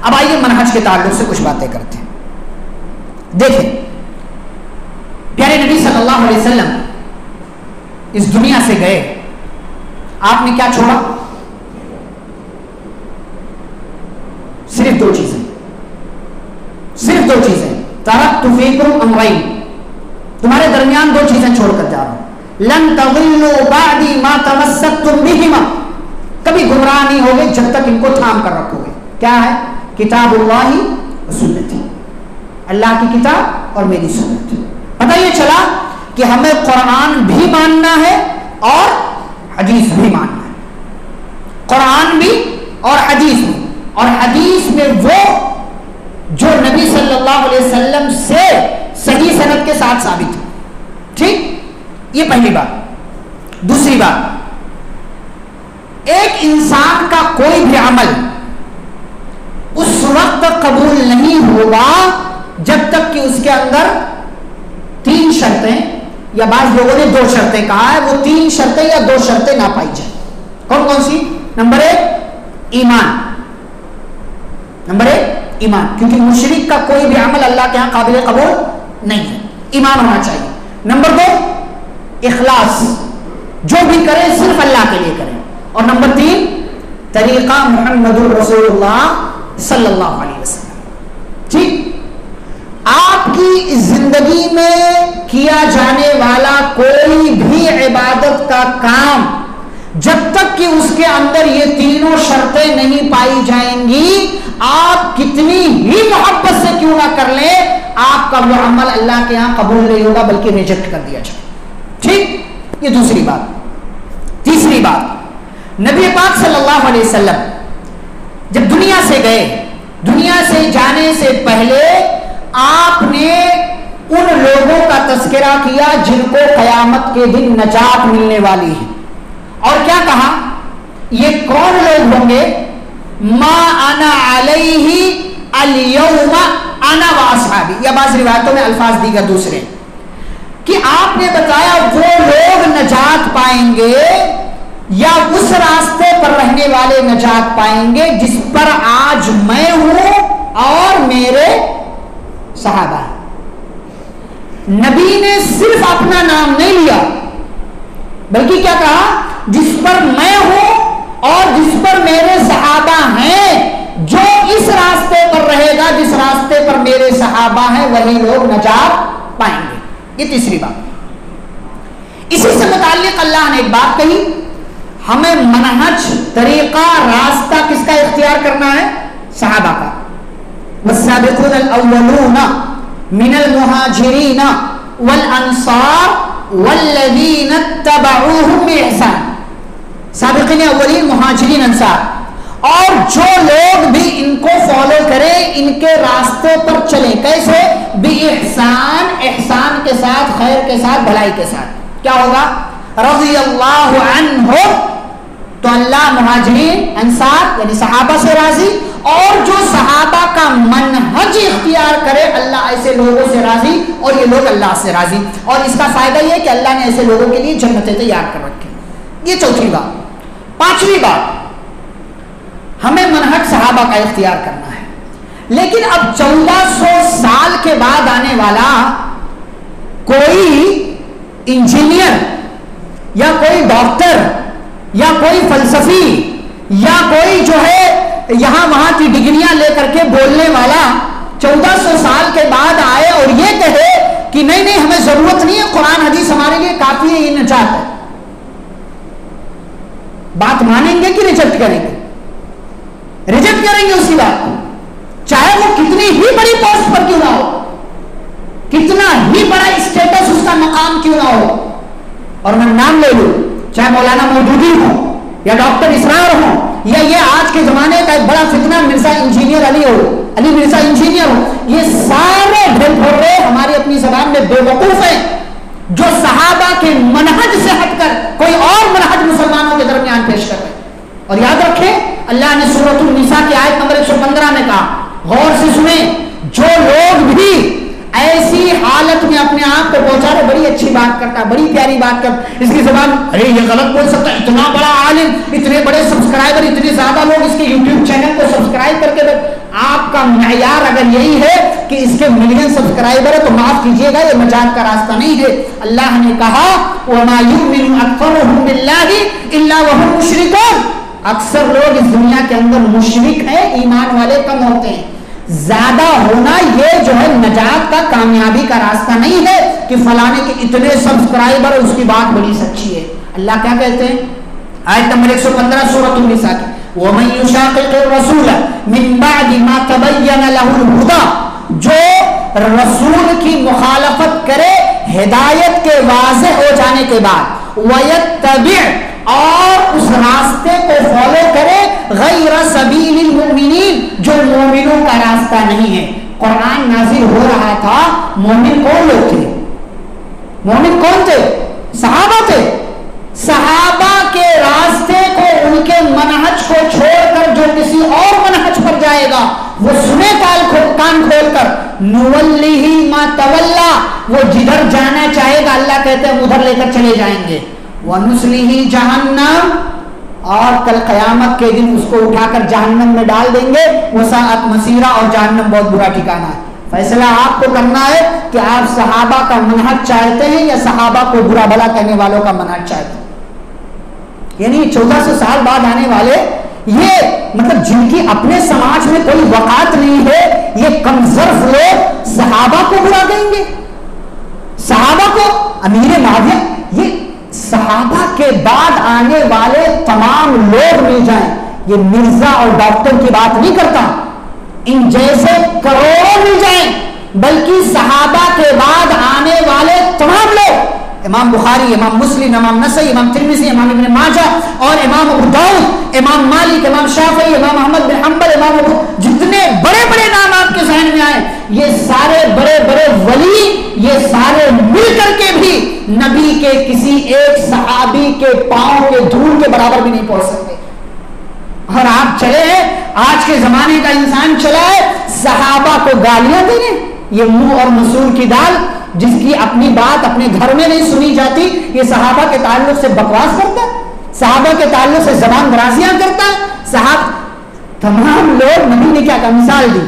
اب آئیے منہج کے تعلق سے کچھ باتیں کرتے ہیں. دیکھیں پیارے نبی صلی اللہ علیہ وسلم اس دنیا سے گئے, آپ نے کیا چھوڑا؟ صرف دو چیزیں, صرف دو چیزیں. ترکت فیکم امرین, تمہارے درمیان دو چیزیں چھوڑ کر جا رہا ہوں. لن تضلوا بعدی ما تمسکتم بہما, کبھی گمراہ نہیں ہوگے جب تک ان کو تھام کر رکھو گے. کیا ہے؟ کتاب اللہ و سنتی, اللہ کی کتاب اور میری سنت. پتہ یہ چلا کہ ہمیں قرآن بھی ماننا ہے اور حدیث بھی ماننا ہے. قرآن بھی اور حدیث بھی, اور حدیث میں وہ جو نبی صلی اللہ علیہ وسلم سے صحیح سند کے ساتھ ثابت ہے. ٹھیک, یہ پہلی بات. دوسری بات, ایک انسان کا کوئی بھی عمل اس وقت قبول نہیں ہوگا جب تک کہ اس کے اندر تین شرطیں, یا بعض لوگوں نے دو شرطیں کہا ہے, وہ تین شرطیں یا دو شرطیں نہ پائی جائیں. کون کون سی؟ نمبر ایک ایمان, نمبر ایک ایمان, کیونکہ مشرک کا کوئی بھی عمل اللہ کے ہاں قابل قبول نہیں ہے, ایمان ہونا چاہیے. نمبر دو اخلاص, جو بھی کریں صرف اللہ کے لیے کریں. اور نمبر تین طریقہ محمد الرسول اللہ صلی اللہ علیہ وسلم. ٹھیک, آپ کی زندگی میں کیا جانے والا کوئی بھی عبادت کا کام جب تک کہ اس کے اندر یہ تینوں شرطیں نہیں پائی جائیں گی, آپ کتنی ہی محبت سے کیوں نہ کر لیں, آپ کا وہ عمل اللہ کے ہاں قبول نہیں ہوگا بلکہ ریجیکٹ کر دیا جائے. ٹھیک, یہ دوسری بات. تیسری بات, نبی پاک صلی اللہ علیہ وسلم جب دنیا سے گئے, دنیا سے جانے سے پہلے آپ نے ان لوگوں کا تذکرہ کیا جن کو قیامت کے دن نجات ملنے والی ہے. اور کیا کہا؟ یہ کون لوگ ہوں گے؟ ما انا علیہ الیوم انا واصحابی, یا بعض روایتوں میں الفاظ دیگر دوسرے, کہ آپ نے بتایا وہ لوگ نجات پائیں گے یا اس راستے پر رہنے والے نجات پائیں گے جس پر آج میں ہوں اور میرے صحابہ. نبی نے صرف اپنا نام نہیں لیا بلکہ کیا کہا؟ جس پر میں ہوں اور جس پر میرے صحابہ ہیں, جو اس راستے پر رہے گا جس راستے پر میرے صحابہ ہیں وہی لوگ نجات پائیں گے. یہ تیسری بات. اسی سے متعلق اللہ نے ایک بات کہی, ہمیں منہج, طریقہ, راستہ کس کا اختیار کرنا ہے؟ صحابہ کا. والسابقون الاولون من المہاجرین والانصار والذین اتبعوہم بإحسان. سابقین اولین, مہاجرین, انصار, اور جو لوگ بھی ان کو فالو کریں, ان کے راستے پر چلیں. کیسے؟ بإحسان, احسان کے ساتھ, خیر کے ساتھ, بھلائی کے ساتھ. کیا ہوگا؟ رضی اللہ عنہم, تو اللہ مہاجرین انصار یعنی صحابہ سے راضی, اور جو صحابہ کا منہج اختیار کرے اللہ ایسے لوگوں سے راضی, اور یہ لوگ اللہ سے راضی. اور اس کا فائدہ یہ کہ اللہ نے ایسے لوگوں کے لیے جنتیں تیار کر رکھی. یہ چوتھی بات. پانچویں بات, ہمیں منہج صحابہ کا اختیار کرنا ہے. لیکن اب 1400 سال کے بعد آنے والا کوئی انجینئر یا کوئی ڈاکٹر یا کوئی فلسفی یا کوئی جو ہے یہاں وہاں کی ڈگریاں لے کر کے بولنے والا 1400 سال کے بعد آئے اور یہ کہے کہ نہیں نہیں ہمیں ضرورت نہیں ہے, قرآن حدیث ہمارے لیے کافی ہے, یہ نجات ہے. بات مانیں گے کہ ریجیکٹ کریں گے؟ ریجیکٹ کریں گے اسی بات کو, چاہے وہ کتنی ہی بڑی پوسٹ پر کیوں نہ ہو, کتنا ہی بڑا اسٹیٹس اس کا مقام کیوں نہ ہو. اور میں نام لے لوں, چاہے مولانا مودودی ہو یا ڈاکٹر اسرار ہو, یا یہ آج کے زمانے کا ایک بڑا فتنہ مرزا انجینئر علی ہو, علی مرزا انجینئر ہو, یہ سارے ڈھل پھوڑے ہماری اپنی زبان میں بے وقوف ہیں جو صحابہ کے منہج سے ہٹ کر کوئی اور منہج مسلمانوں کے درمیان پیش کر رہے. اور یاد رکھیں اللہ نے سورۃ النساء کی آیت نمبر 115 میں کہا, غور سے سنیں, جو لوگ بھی ایسی حالت میں اپنے آپ کو پہنچا رہے, بڑی اچھی بات کرتا, بڑی پیاری بات کرتا, اس کی زبان ارے یہ غلط بول سکتا, اتنا بڑا عالم, اتنے بڑے سبسکرائبر, اتنے زیادہ لوگ اس کے یوٹیوب چینل کو سبسکرائب کر کے, آپ معیار اگر یہی ہے کہ اس کے ملین سبسکرائبر ہے تو معاف کیجیے گا، یہ نجات کا راستہ نہیں ہے۔ اللہ نے کہا وَمَا يُؤْمِنُ أَكْثَرُهُم بِاللَّهِ إِلَّا وَهُمْ مُشْرِكُونَ، اکثر لوگ اس دنیا کے اندر مشرک ہیں، ایمان والے کم ہوتے ہیں۔ زیادہ ہونا یہ جو ہے نجات کا، کامیابی کا راستہ نہیں ہے کہ فلانے کے اتنے سبسکرائبر اس کی بات بڑی سچی ہے۔ اللہ کیا کہتے ہیں آیت نمبر 115 سورۃ النساء کی، وَمَن يُشَاقِقِ الرَّسُولَ مِن بَعْدِ مَا تَبَيَّنَ لَهُ الْهُدَى، جو رسول کی مخالفت کرے ہدایت کے واضح ہو جانے کے بعد، وَيَتَّبِعْ، اور اس راستے کو فالو کرے، غیر سبیل المؤمنین، جو مومنوں کا راستہ نہیں ہے۔ قرآن نازل ہو رہا تھا، مومن کون لوگ تھے؟ مومن کون تھے؟ صحابہ تھے۔ صحابہ کے راستے کو، ان کے منہج کو چھوڑ کر جو کسی اور منہج پر جائے گا وہ سنے کان کھول کر، نُوَلِّهِ مَا تَوَلَّى، وہ جدھر جانا چاہے گا اللہ کہتے ہیں ادھر لے کر چلے جائیں گے، وَنُسْلِهِ جَهَنَّمَ، اور کل قیامت کے دن اس کو اٹھا کر جہنم میں ڈال دیں گے، وَسَاءَتْ مَصِيرًا، اور جہنم بہت برا ٹھکانہ ہے۔ فیصلہ آپ کو کرنا ہے کہ آپ صحابہ کا منہج چاہتے ہیں یا صحابہ کو برا بھلا کہنے والوں کا منہج چاہتے ہیں۔ یعنی 1400 سال بعد آنے والے، یہ مطلب جن کی اپنے سماج میں کوئی وقات نہیں ہے، یہ کمزرف لوگ صحابہ کو برا کہیں گے، صحابہ کو امیر معاویہ، یہ صحابہ کے بعد آنے والے تمام لوگ مل جائیں، یہ مرزا اور ڈاکٹر کی بات نہیں کرتا، ان جیسے کروڑوں مل جائیں، بلکہ صحابہ کے بعد آنے والے تمام لوگ، امام بخاری، امام مسلم، امام نسائی، امام ترمذی، امام ابن ماجہ اور امام ابو داؤد، امام مالک، امام شافعی، امام احمد بن حنبل، امام ابو، جتنے بڑے بڑے نام آپ کے ذہن میں آئے، یہ سارے بڑے بڑے ولی، یہ سارے مل کر کے بھی نبی کے کسی ایک صحابی کے پاؤں کے دھول کے برابر بھی نہیں پہنچ سکتے۔ اور آپ چلے ہیں، آج کے زمانے کا انسان چلا ہے صحابہ کو گالیاں دینے، یہ منہ اور مسور کی دال، جس کی اپنی بات اپنے گھر میں نہیں سنی جاتی، یہ صحابہ کے تعلق سے بکواس کرتا ہے، صحابہ کے تعلق سے زبان درازیاں کرتا ہے۔ تمام لوگ، نبی نے کیا مثال دی،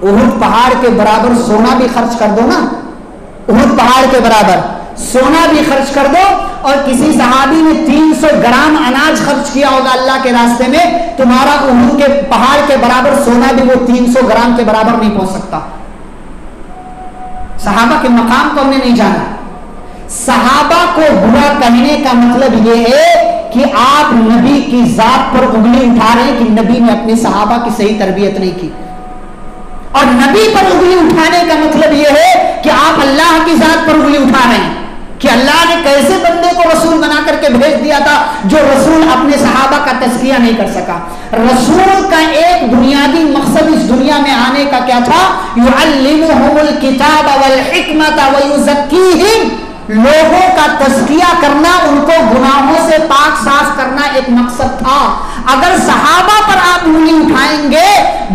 احد پہاڑ کے برابر سونا بھی خرچ کر دو نا، احد پہاڑ کے برابر سونا بھی خرچ کر دو، اور کسی صحابی نے 300 گرام اناج خرچ کیا ہوگا اللہ کے راستے میں، تمہارا احد کے پہاڑ کے برابر سونا بھی وہ 300 گرام کے برابر نہیں پہنچ سکتا۔ صحابہ کے مقام کو ہم نے نہیں جانا۔ صحابہ کو برا کہنے کا مطلب یہ ہے کہ آپ نبی کی ذات پر انگلی اٹھا رہے ہیں کہ نبی نے اپنے صحابہ کی صحیح تربیت نہیں کی، اور نبی پر انگلی اٹھانے کا مطلب یہ ہے کہ آپ اللہ کی ذات پر انگلی اٹھا رہے ہیں کہ اللہ نے کیسے بندے کو رسول بنا کر کے بھیج دیا تھا جو رسول اپنے صحابہ کا تزکیہ نہیں کر سکا۔ رسول کا ایک بنیادی مقصد اس دنیا میں آنے کا کیا تھا؟ يُعَلِّمُهُمُ الْكِتَابَ وَالْحِكْمَةَ وَيُزَكِّيهِمْ، لوگوں کا تزکیہ کرنا، ان کو گناہوں سے پاک صاف کرنا ایک مقصد تھا۔ اگر صحابہ پر آپ انگلی اٹھائیں گے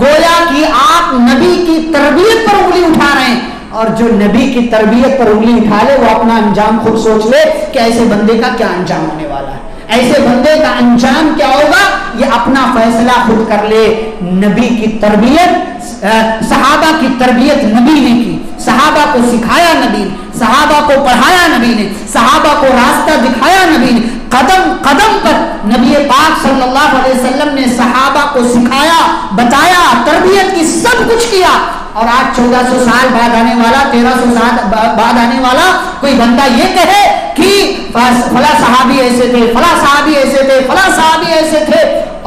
گویا کہ آپ نبی کی تربیت پر انگلی اٹھا رہے ہیں، اور جو نبی کی تربیت پر انگلی اٹھا لے وہ اپنا انجام خود سوچ لے کہ ایسے بندے کا کیا انجام ہونے والا ہے، ایسے بندے کا انجام کیا ہوگا، یہ اپنا فیصلہ خود کر لے۔ نبی کی تربیت، صحابہ کی تربیت نبی نے کی، صحابہ کو سکھایا نبی نے، صحابہ کو پڑھایا نبی نے، صحابہ کو راستہ دکھایا نبی نے، قدم قدم پر نبی پاک صلی اللہ علیہ وسلم نے صحابہ کو سکھایا، بتایا، تربیت کی، سب کچھ کیا۔ اور آج 1400 سال بعد آنے والا، 1300 سال بعد آنے والا کوئی بندہ یہ کہے کہ فلاں صحابی ایسے تھے، فلاں صحابی ایسے تھے، فلاں صحابی ایسے تھے،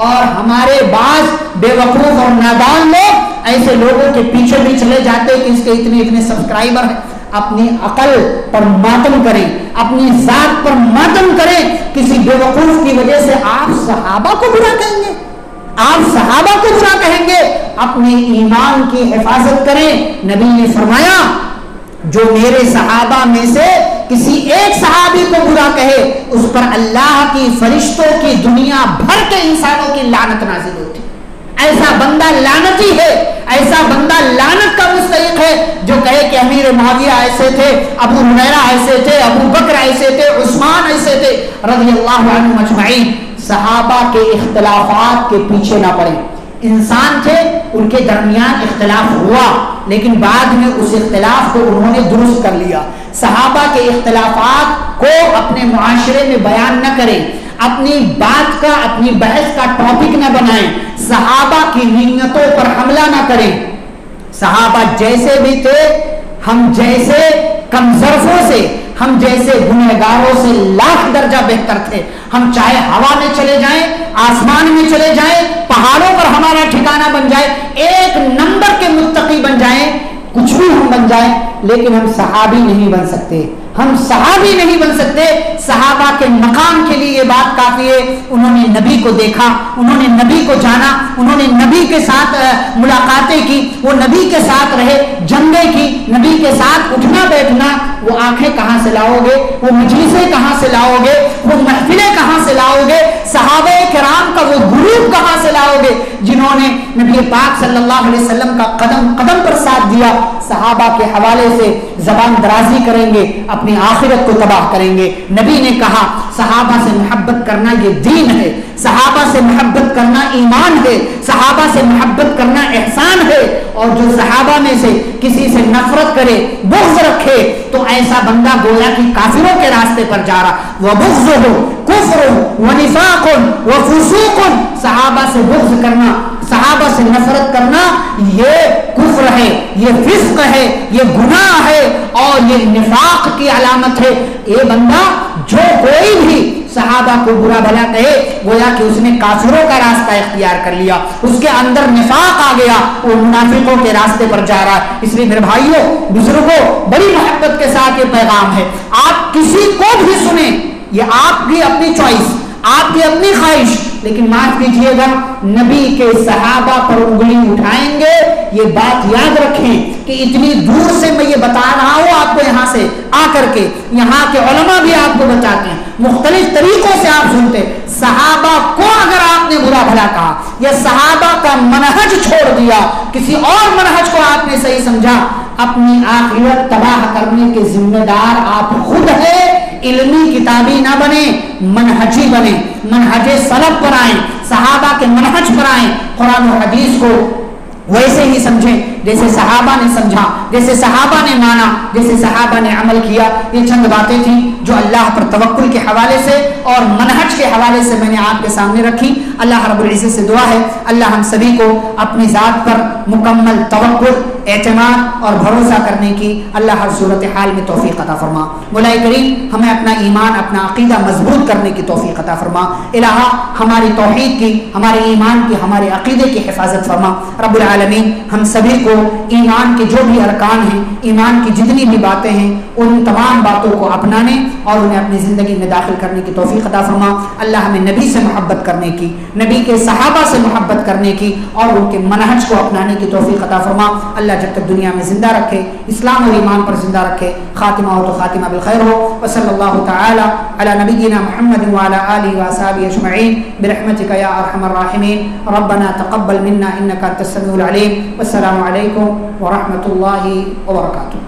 اور ہمارے بعض بے وقوف اور نادان لوگ ایسے لوگوں کے پیچھے بھی چلے جاتے کہ اس کے اتنے اتنے سبسکرائبر ہیں۔ اپنی عقل پر ماتم کریں، اپنی ذات پر ماتم کریں، کسی بے وقوف کی وجہ سے آپ صحابہ کو برا کہیں گے، آپ صحابہ کو برا کہیں گے، اپنے ایمان کی حفاظت کریں۔ نبی نے فرمایا جو میرے صحابہ میں سے کسی ایک صحابی کو برا کہے اس پر اللہ کی، فرشتوں کی، دنیا بھر کے انسانوں کی لعنت نازل ہوتی۔ ایسا بندہ لعنتی ہے، ایسا بندہ لعنت کا مستحق ہے جو کہے کہ امیر معاویہ ایسے تھے، ابو ہریرہ ایسے تھے، ابو بکر ایسے تھے، عثمان ایسے تھے رضی اللہ عنہم اجمعین۔ صحابہ کے اختلافات کے پیچھے نہ پڑیں، انسان تھے، ان کے درمیان اختلاف ہوا، لیکن بعد میں اس اختلاف کو انہوں نے درست کر لیا۔ صحابہ کے اختلافات کو اپنے معاشرے میں بیان نہ کریں، اپنی بات کا، اپنی بحث کا ٹاپک نہ بنائیں، صحابہ کی نیتوں پر حملہ نہ کریں۔ صحابہ جیسے بھی تھے، ہم جیسے کم ظرفوں سے، ہم جیسے گنہگاروں سے لاکھ درجہ بہتر تھے۔ ہم چاہے ہوا میں چلے جائیں، آسمان میں چلے جائیں، پہاڑوں پر ہمارا ٹھکانہ بن جائے، ایک نمبر کے متقی بن جائیں، کچھ بھی ہم بن جائیں، لیکن ہم صحابی نہیں بن سکتے، ہم صحابی نہیں بن سکتے۔ صحابہ کے مقام کے لیے یہ بات کافی ہے، انہوں نے نبی کو دیکھا، انہوں نے نبی کو جانا، انہوں نے نبی کے ساتھ ملاقاتیں کی، وہ نبی کے ساتھ رہے، جنگیں کی، نبی کے ساتھ اٹھنا بیٹھنا۔ وہ آنکھیں کہاں سے لاؤ گے، وہ مجلسیں کہاں سے لاؤ گے، وہ محفلیں کہاں سے لاؤ گے، صحابہ کرام کا وہ گروپ کہاں سے لاؤ گے جنہوں نے نبی پاک صلی اللہ علیہ وسلم کا قدم قدم پر ساتھ دیا۔ صحابہ کے حوالے سے زبان درازی کریں گے، اپنی آخرت کو تباہ کریں گے۔ نبی نے کہا صحابہ سے محبت کرنا یہ دین ہے، صحابہ سے محبت کرنا ایمان ہے، صحابہ سے محبت کرنا احسان ہے، اور جو صحابہ میں سے کسی سے نفرت کرے، بغض رکھے، تو ایسا بندہ گویا کہ کافروں کے راستے پر جا رہا۔ وَبُغْضُهُ كُفْرٌ وَنِفَاقٌ وَفُسُوقٌ، صحابہ سے بغض کرنا، صحابہ سے نفرت کرنا یہ کفر ہے، یہ فسق ہے، یہ گناہ ہے، اور یہ نفاق کی علامت ہے۔ یہ بندہ جو کوئی بھی صحابہ کو برا بھلا کہے، گویا کہ اس نے کافروں کا راستہ اختیار کر لیا، اس کے اندر نفاق آ گیا، وہ منافقوں کے راستے پر جا رہا ہے۔ اس لیے میرے بھائیوں بزرگوں، بڑی محبت کے ساتھ یہ پیغام ہے، آپ کسی کو بھی سنیں، یہ آپ کی اپنی چوائس، آپ کی اپنی خواہش، لیکن معاف کیجئے گا نبی کے صحابہ پر انگلی اٹھائیں گے، یہ بات یاد رکھیں کہ اتنی دور سے میں یہ بتا رہا ہوں آپ کو، یہاں سے آ کر کے یہاں کے علماء بھی آپ کو بتاتے ہیں، مختلف طریقوں سے آپ سنتے، صحابہ کو اگر آپ نے برا بھلا کہا یا صحابہ کا منہج چھوڑ دیا، کسی اور منہج کو آپ نے صحیح سمجھا، اپنی آخرت تباہ کرنے کے ذمہ دار آپ خود ہیں۔ علمی کتابی نہ بنے، منہجی بنے، منہج سلف پر آئیں، صحابہ کے منہج پر آئیں، قرآن و حدیث کو ویسے ہی سمجھیں جیسے صحابہ نے سمجھا، جیسے صحابہ نے مانا، جیسے صحابہ نے عمل کیا۔ یہ چند باتیں تھیں جو اللہ پر توکل کے حوالے سے اور منہج کے حوالے سے میں نے آپ کے سامنے رکھی۔ اللہ رب العزت سے دعا ہے اللہ ہم سبھی کو اپنی ذات پر مکمل توکل، اعتماد اور بھروسہ کرنے کی اللہ ہر صورتحال میں توفیق عطا فرما۔ مولا کریم ہمیں اپنا ایمان، اپنا عقیدہ مضبوط کرنے کی توفیق عطا فرما۔ الہ ہماری توحید کی، ہمارے ایمان کی، ہمارے عقیدے کی حفاظت فرما۔ رب العالمین ہم سبھی کو ایمان کے جو بھی ارکان ہیں، ایمان کی جتنی بھی باتیں ہیں، ان تمام باتوں کو اپنانے اور انہیں اپنی زندگی میں داخل کرنے کی توفیق عطا فرما۔ اللہ ہمیں نبی سے محبت کرنے کی، نبی کے صحابہ سے محبت کرنے کی اور ان کے منہج کو اپنانے کی توفیق عطا فرما۔ اللہ جب تک دنیا میں زندہ رکھے، اسلام اور ایمان پر زندہ رکھے، خاتمہ ہو تو خاتمہ بالخیر ہو۔ وصلی اللہ تعالی علی نبینا محمد وعلی آلہ وصحبہ اجمعین برحمتک یا ارحم الراحمین۔ ربنا تقبل منا انک انت السمیع العلیم۔ والسلام علیکم ورحمۃ اللہ وبرکاتہ۔